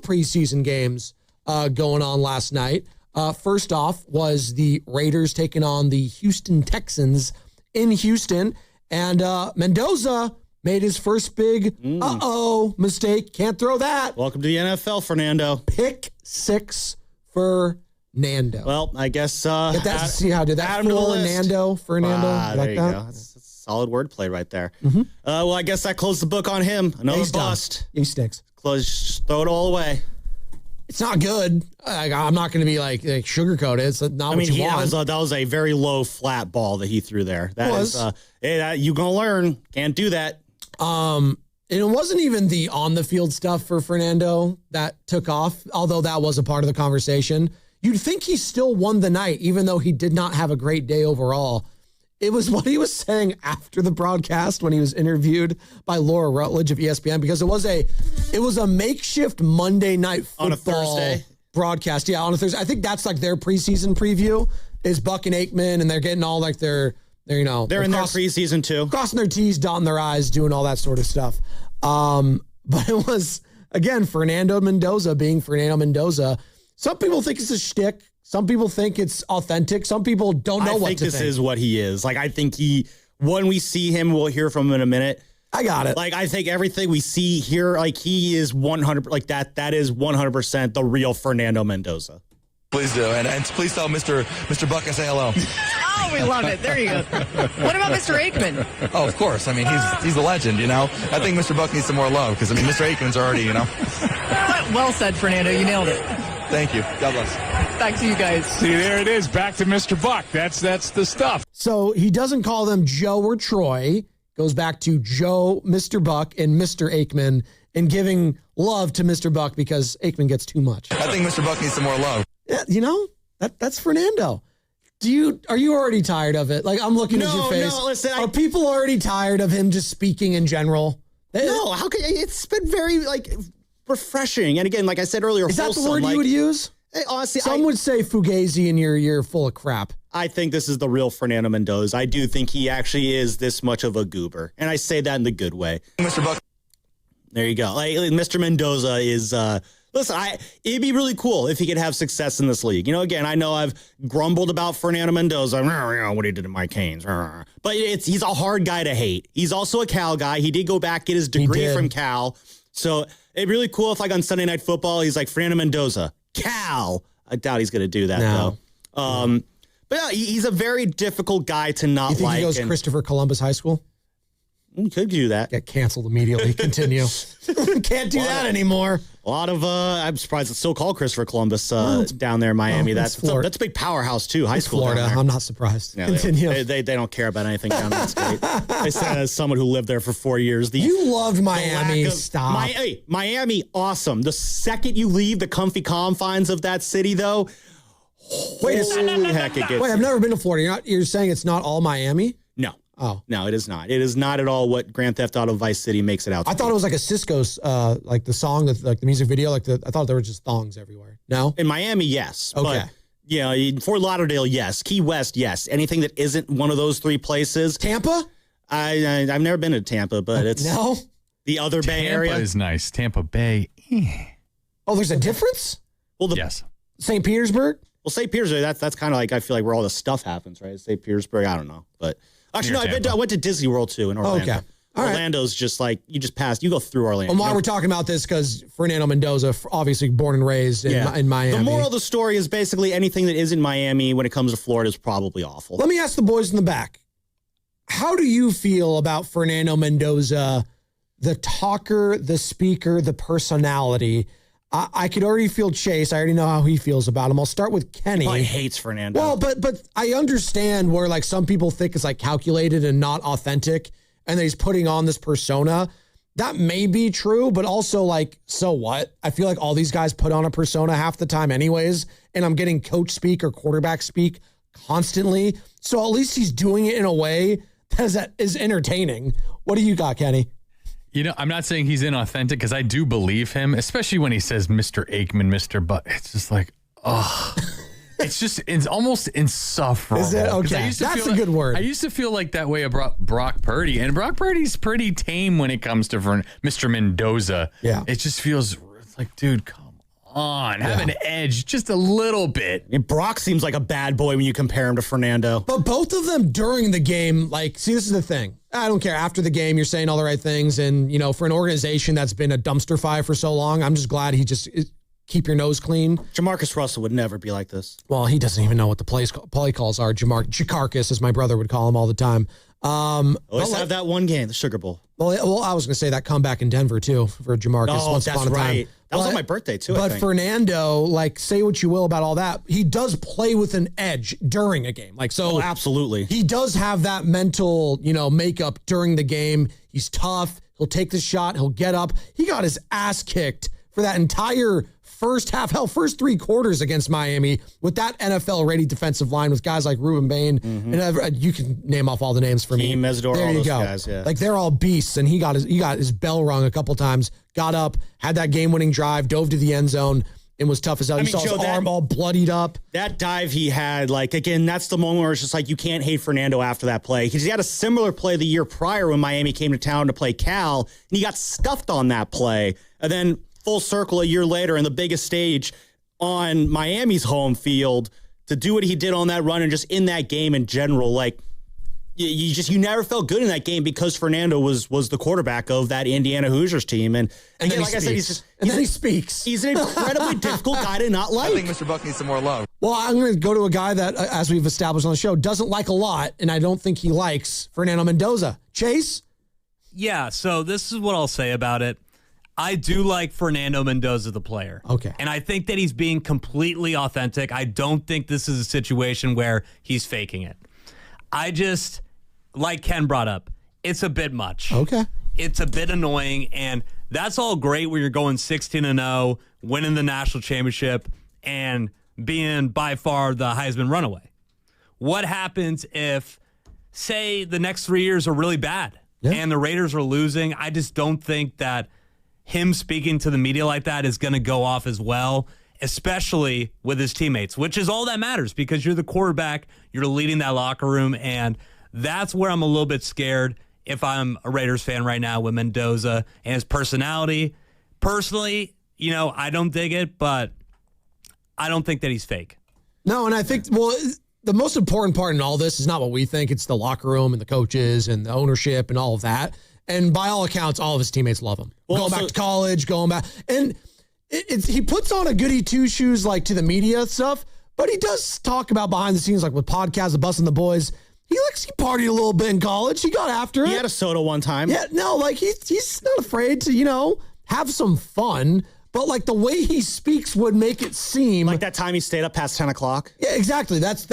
preseason games going on last night. First off was the Raiders taking on the Houston Texans in Houston. And Mendoza made his first big mistake. Can't throw that. Welcome to the NFL, Fernando. Pick 6 for Nando. Well, I guess get that, see how did that fool Nando, Fernando? There you go. That's a solid wordplay right there. Mm-hmm. Well, I guess that closed the book on him. Another bust. He stinks. Throw it all away. It's not good. I'm not going to be like sugarcoat it. It's not what you want. That was a very low flat ball that he threw there. That was. You're going to learn. Can't do that. And it wasn't even the on the field stuff for Fernando that took off, although that was a part of the conversation. You'd think he still won the night, even though he did not have a great day overall. It was what he was saying after the broadcast when he was interviewed by Laura Rutledge of ESPN, because it was a makeshift Monday Night Football on a Thursday broadcast. Yeah, on a Thursday. I think that's like their preseason preview is Buck and Aikman, and they're getting all like they're in their preseason too, crossing their T's, dotting their I's, doing all that sort of stuff. But it was again Fernando Mendoza being Fernando Mendoza. Some people think it's a shtick. Some people think it's authentic. Some people don't know what to think. I think this is what he is. Like, I think when we see him, we'll hear from him in a minute. I got it. Like, I think everything we see here, like, he is 100, like, that is 100% the real Fernando Mendoza. Please do. And please tell Mr. Buck I say hello. Oh, we love it. There you go. What about Mr. Aikman? Oh, of course. I mean, he's a legend, you know. I think Mr. Buck needs some more love because, I mean, Mr. Aikman's already, you know. Well said, Fernando. You nailed it. Thank you. God bless. Back to you guys. See, there it is. Back to Mr. Buck. That's the stuff. So he doesn't call them Joe or Troy. Goes back to Joe, Mr. Buck, and Mr. Aikman, and giving love to Mr. Buck because Aikman gets too much. I think Mr. Buck needs some more love. Yeah, you know, that's Fernando. Are you already tired of it? Like, I'm looking at your face. No, listen. Are people already tired of him just speaking in general? No, how could it's been very refreshing. And again, like I said earlier, is that the word you would use? Honestly, some would say fugazi and you're full of crap. I think this is the real Fernando Mendoza. I do think he actually is this much of a goober. And I say that in the good way. Mr. Buck. There you go. Like, Mr. Mendoza is, listen, it'd be really cool if he could have success in this league. You know, again, I know I've grumbled about Fernando Mendoza, what he did in my Canes. But he's a hard guy to hate. He's also a Cal guy. He did go back, get his degree from Cal. So it'd be really cool if, like, on Sunday Night Football, he's like, Fernando Mendoza, Cal. I doubt he's going to do that, though. But yeah, he's a very difficult guy to not like. You think he goes Christopher Columbus High School? You could do that. Get canceled immediately. Continue. Can't do that anymore. A lot of, I'm surprised it's still called Christopher Columbus down there in Miami. That's a big powerhouse, too. High school Florida. Down there. I'm not surprised. Yeah, Continue. They don't care about anything down that state. I said as someone who lived there for 4 years. You loved Miami. Stop. Miami, awesome. The second you leave the comfy confines of that city, though, wait, heck, it gets. Wait, I've never been to Florida. You're saying it's not all Miami? No. Oh. No, it is not. It is not at all what Grand Theft Auto Vice City makes it out to be. I thought it was like a Cisco's, like the song, like the music video, I thought there were just thongs everywhere. No? In Miami, yes. Okay. But, in Fort Lauderdale, yes. Key West, yes. Anything that isn't one of those three places. Tampa? I've never been to Tampa, but it's the other Bay area. Tampa is nice. Tampa Bay. Oh, there's a difference? Well, yes. St. Petersburg? Well, St. Petersburg, that's kind of like, I feel like where all the stuff happens, right? St. Petersburg, I don't know. But actually, no, I went to Disney World, too, in Orlando. Okay. All Orlando's just like, you just pass, you go through Orlando. And why we're talking about this, because Fernando Mendoza, obviously born and raised in Miami. The moral of the story is basically anything that is in Miami when it comes to Florida is probably awful. Let me ask the boys in the back. How do you feel about Fernando Mendoza, the talker, the speaker, the personality? I could already feel Chase. I already know how he feels about him. I'll start with Kenny. He probably hates Fernando. Well, but I understand where like some people think it's like calculated and not authentic, and that he's putting on this persona. That may be true, but also like, so what? I feel like all these guys put on a persona half the time anyways, and I'm getting coach speak or quarterback speak constantly. So at least he's doing it in a way that is entertaining. What do you got, Kenny? You know, I'm not saying he's inauthentic because I do believe him, especially when he says Mr. Aikman, Mr. Butt. It's just like, oh, it's almost insufferable. Is it? Okay. That's a good word. I used to feel like that way about Brock Purdy, and Brock Purdy's pretty tame when it comes to Mr. Mendoza. Yeah. It just feels like, dude, come on. Have an edge just a little bit. And Brock seems like a bad boy when you compare him to Fernando. But both of them during the game, see, this is the thing. I don't care. After the game, you're saying all the right things. And, for an organization that's been a dumpster fire for so long, I'm just glad he just keep your nose clean. Jamarcus Russell would never be like this. Well, he doesn't even know what the play calls are. Jacarcus, as my brother would call him all the time. Let's have that one game, the Sugar Bowl. Well, I was going to say that comeback in Denver, too, for Jamarcus. Oh, that's right. That was on my birthday, too, I think. Fernando, say what you will about all that, he does play with an edge during a game. Absolutely. He does have that mental, makeup during the game. He's tough. He'll take the shot. He'll get up. He got his ass kicked for that entire first half, first 3 quarters against Miami with that NFL-ready defensive line with guys like Ruben Bain. And you can name off all the names for me. Mesidor, there all you those go. Guys, yeah. They're all beasts, and he got his bell rung a couple times, got up, had that game-winning drive, dove to the end zone, and was tough as hell. You saw his arm all bloodied up. That dive he had, again, that's the moment where it's just you can't hate Fernando after that play. Because he had a similar play the year prior when Miami came to town to play Cal, and he got stuffed on that play. And then full circle a year later in the biggest stage on Miami's home field to do what he did on that run and just in that game in general, you never felt good in that game because Fernando was the quarterback of that Indiana Hoosiers team. And again, like I said, he speaks. He's an incredibly difficult guy to not like. I think Mr. Buck needs some more love. Well, I'm going to go to a guy that, as we've established on the show, doesn't like a lot, and I don't think he likes Fernando Mendoza. Chase? Yeah, so this is what I'll say about it. I do like Fernando Mendoza, the player. Okay. And I think that he's being completely authentic. I don't think this is a situation where he's faking it. I just, like Ken brought up, it's a bit much. Okay. It's a bit annoying, and that's all great where you're going 16-0, winning the national championship, and being by far the Heisman runaway. What happens if, say, the next 3 years are really bad and the Raiders are losing? I just don't think that him speaking to the media like that is going to go off as well, especially with his teammates, which is all that matters because you're the quarterback, you're leading that locker room, and that's where I'm a little bit scared if I'm a Raiders fan right now with Mendoza and his personality. Personally, I don't dig it, but I don't think that he's fake. No, and I think, the most important part in all this is not what we think. It's the locker room and the coaches and the ownership and all of that. And by all accounts, all of his teammates love him. Going back to college, going back. And he puts on a goody two-shoes to the media stuff, but he does talk about behind the scenes, with podcasts, the Bus and the Boys. He partied a little bit in college. He got after it. He had a soda one time. Yeah, no, he's not afraid to, have some fun. But the way he speaks would make it seem like that time he stayed up past 10 o'clock. Yeah, exactly. That's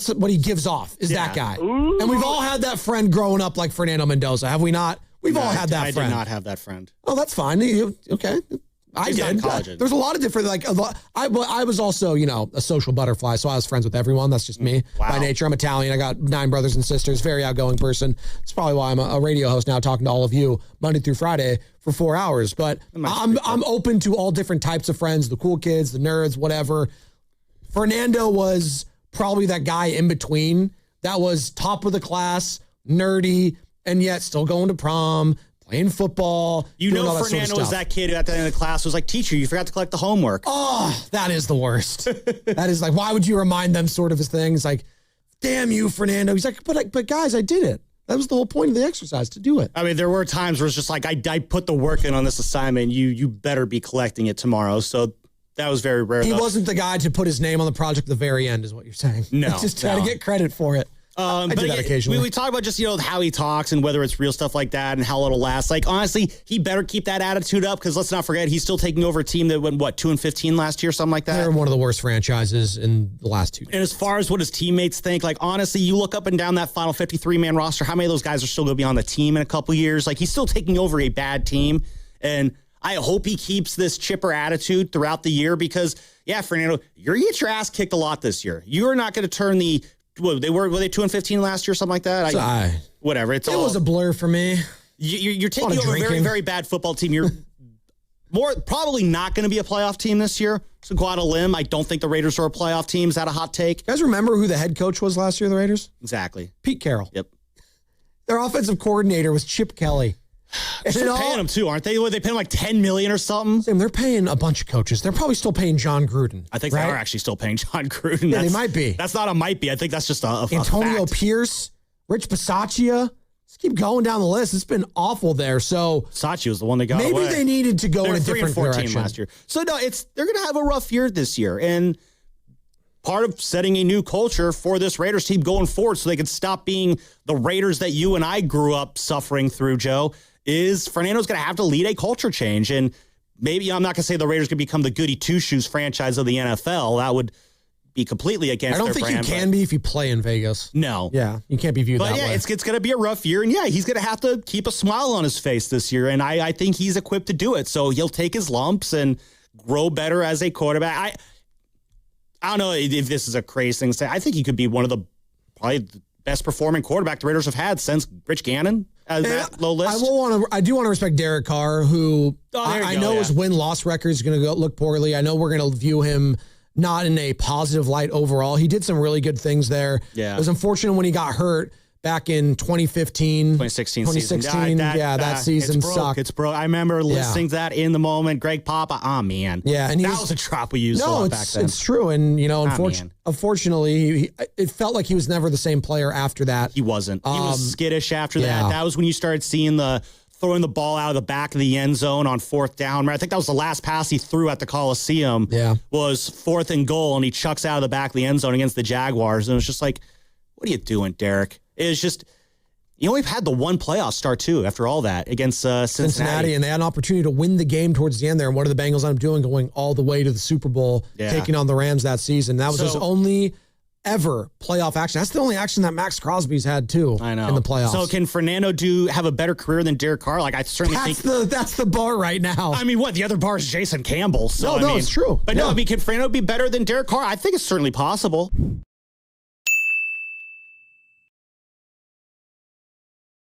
what he gives off is that guy. Ooh. And we've all had that friend growing up like Fernando Mendoza, have we not? We've all had that friend. I did not have that friend. Oh, that's fine. Okay. I did. There's a lot of different, I was also, a social butterfly, so I was friends with everyone. That's just me by nature. I'm Italian. I got 9 brothers and sisters, very outgoing person. It's probably why I'm a radio host now talking to all of you Monday through Friday for 4 hours. But I'm open to all different types of friends, the cool kids, the nerds, whatever. Fernando was probably that guy in between that was top of the class, nerdy, and yet still going to prom, playing football. Fernando was that kid who at the end of the class was like, teacher, you forgot to collect the homework. Oh, that is the worst. That is why would you remind them sort of his things? Damn you, Fernando. He's like, but guys, I did it. That was the whole point of the exercise, to do it. I mean, there were times where it's just I put the work in on this assignment. You better be collecting it tomorrow. So that was very rare. He wasn't the guy to put his name on the project at the very end, is what you're saying. No. Just try to get credit for it. I do that occasionally. We talk about just, how he talks and whether it's real stuff like that and how it'll last. Honestly, he better keep that attitude up because let's not forget, he's still taking over a team that went, 2-15 last year, something like that? They're one of the worst franchises in the last 2 years. And as far as what his teammates think, honestly, you look up and down that final 53-man roster, how many of those guys are still going to be on the team in a couple years? He's still taking over a bad team. And I hope he keeps this chipper attitude throughout the year because, Fernando, you're going to get your ass kicked a lot this year. You're not going to turn the... were they 2-15 last year, something like that? Whatever. It was a blur for me. You're taking over a very, very bad football team. You're probably not going to be a playoff team this year. So go out on a limb. I don't think the Raiders are a playoff team. Is that a hot take? You guys remember who the head coach was last year of the Raiders? Exactly. Pete Carroll. Yep. Their offensive coordinator was Chip Kelly. And They're paying him too, aren't they? They pay him like $10 million or something. Sam, they're paying a bunch of coaches. They're probably still paying John Gruden. I think they are actually still paying John Gruden. Yeah, they might be. That's not a might be. I think that's just a Antonio fact. Pierce, Rich Bisaccia. Let's keep going down the list. It's been awful there. So Sachi was the one that got maybe away. they needed to go They in were a 3 and different 14 direction last year. So no, they're going to have a rough year this year, and part of setting a new culture for this Raiders team going forward, so they can stop being the Raiders that you and I grew up suffering through, Joe, is Fernando's going to have to lead a culture change. And maybe I'm not going to say the Raiders can become the goody two-shoes franchise of the NFL. That would be completely against their brand. I don't think you can be if you play in Vegas. No. Yeah, you can't be viewed that way. But it's going to be a rough year. And yeah, he's going to have to keep a smile on his face this year. And I think he's equipped to do it. So he'll take his lumps and grow better as a quarterback. I don't know if this is a crazy thing to say. I think he could be one of the probably the best performing quarterback the Raiders have had since Rich Gannon as that low list. I do want to respect Derek Carr, who I know his win-loss record is going to look poorly. I know we're going to view him not in a positive light overall. He did some really good things there. Yeah. It was unfortunate when he got hurt back in 2015. 2016 season. That season sucked. It's broke. I remember listening to that in the moment. Greg Papa, man. Yeah, and that was a trap we used a lot back then. It's true. And, unfortunately, it felt like he was never the same player after that. He wasn't. He was skittish after that. That was when you started seeing throwing the ball out of the back of the end zone on 4th down. I think that was the last pass he threw at the Coliseum. Yeah. Was 4th and goal, and he chucks out of the back of the end zone against the Jaguars. And it was just like, what are you doing, Derek? It was just, you only had the one playoff start, too, after all that, against Cincinnati. And they had an opportunity to win the game towards the end there. And what did the Bengals end up doing? Going all the way to the Super Bowl, taking on the Rams that season. That was his only ever playoff action. That's the only action that Max Crosby's had, too, I know. in the playoffs. So can Fernando have a better career than Derek Carr? Like, I certainly think that's the bar right now. I mean, what? The other bar is Jason Campbell. So, it's true. But no, I mean, can Fernando be better than Derek Carr? I think it's certainly possible.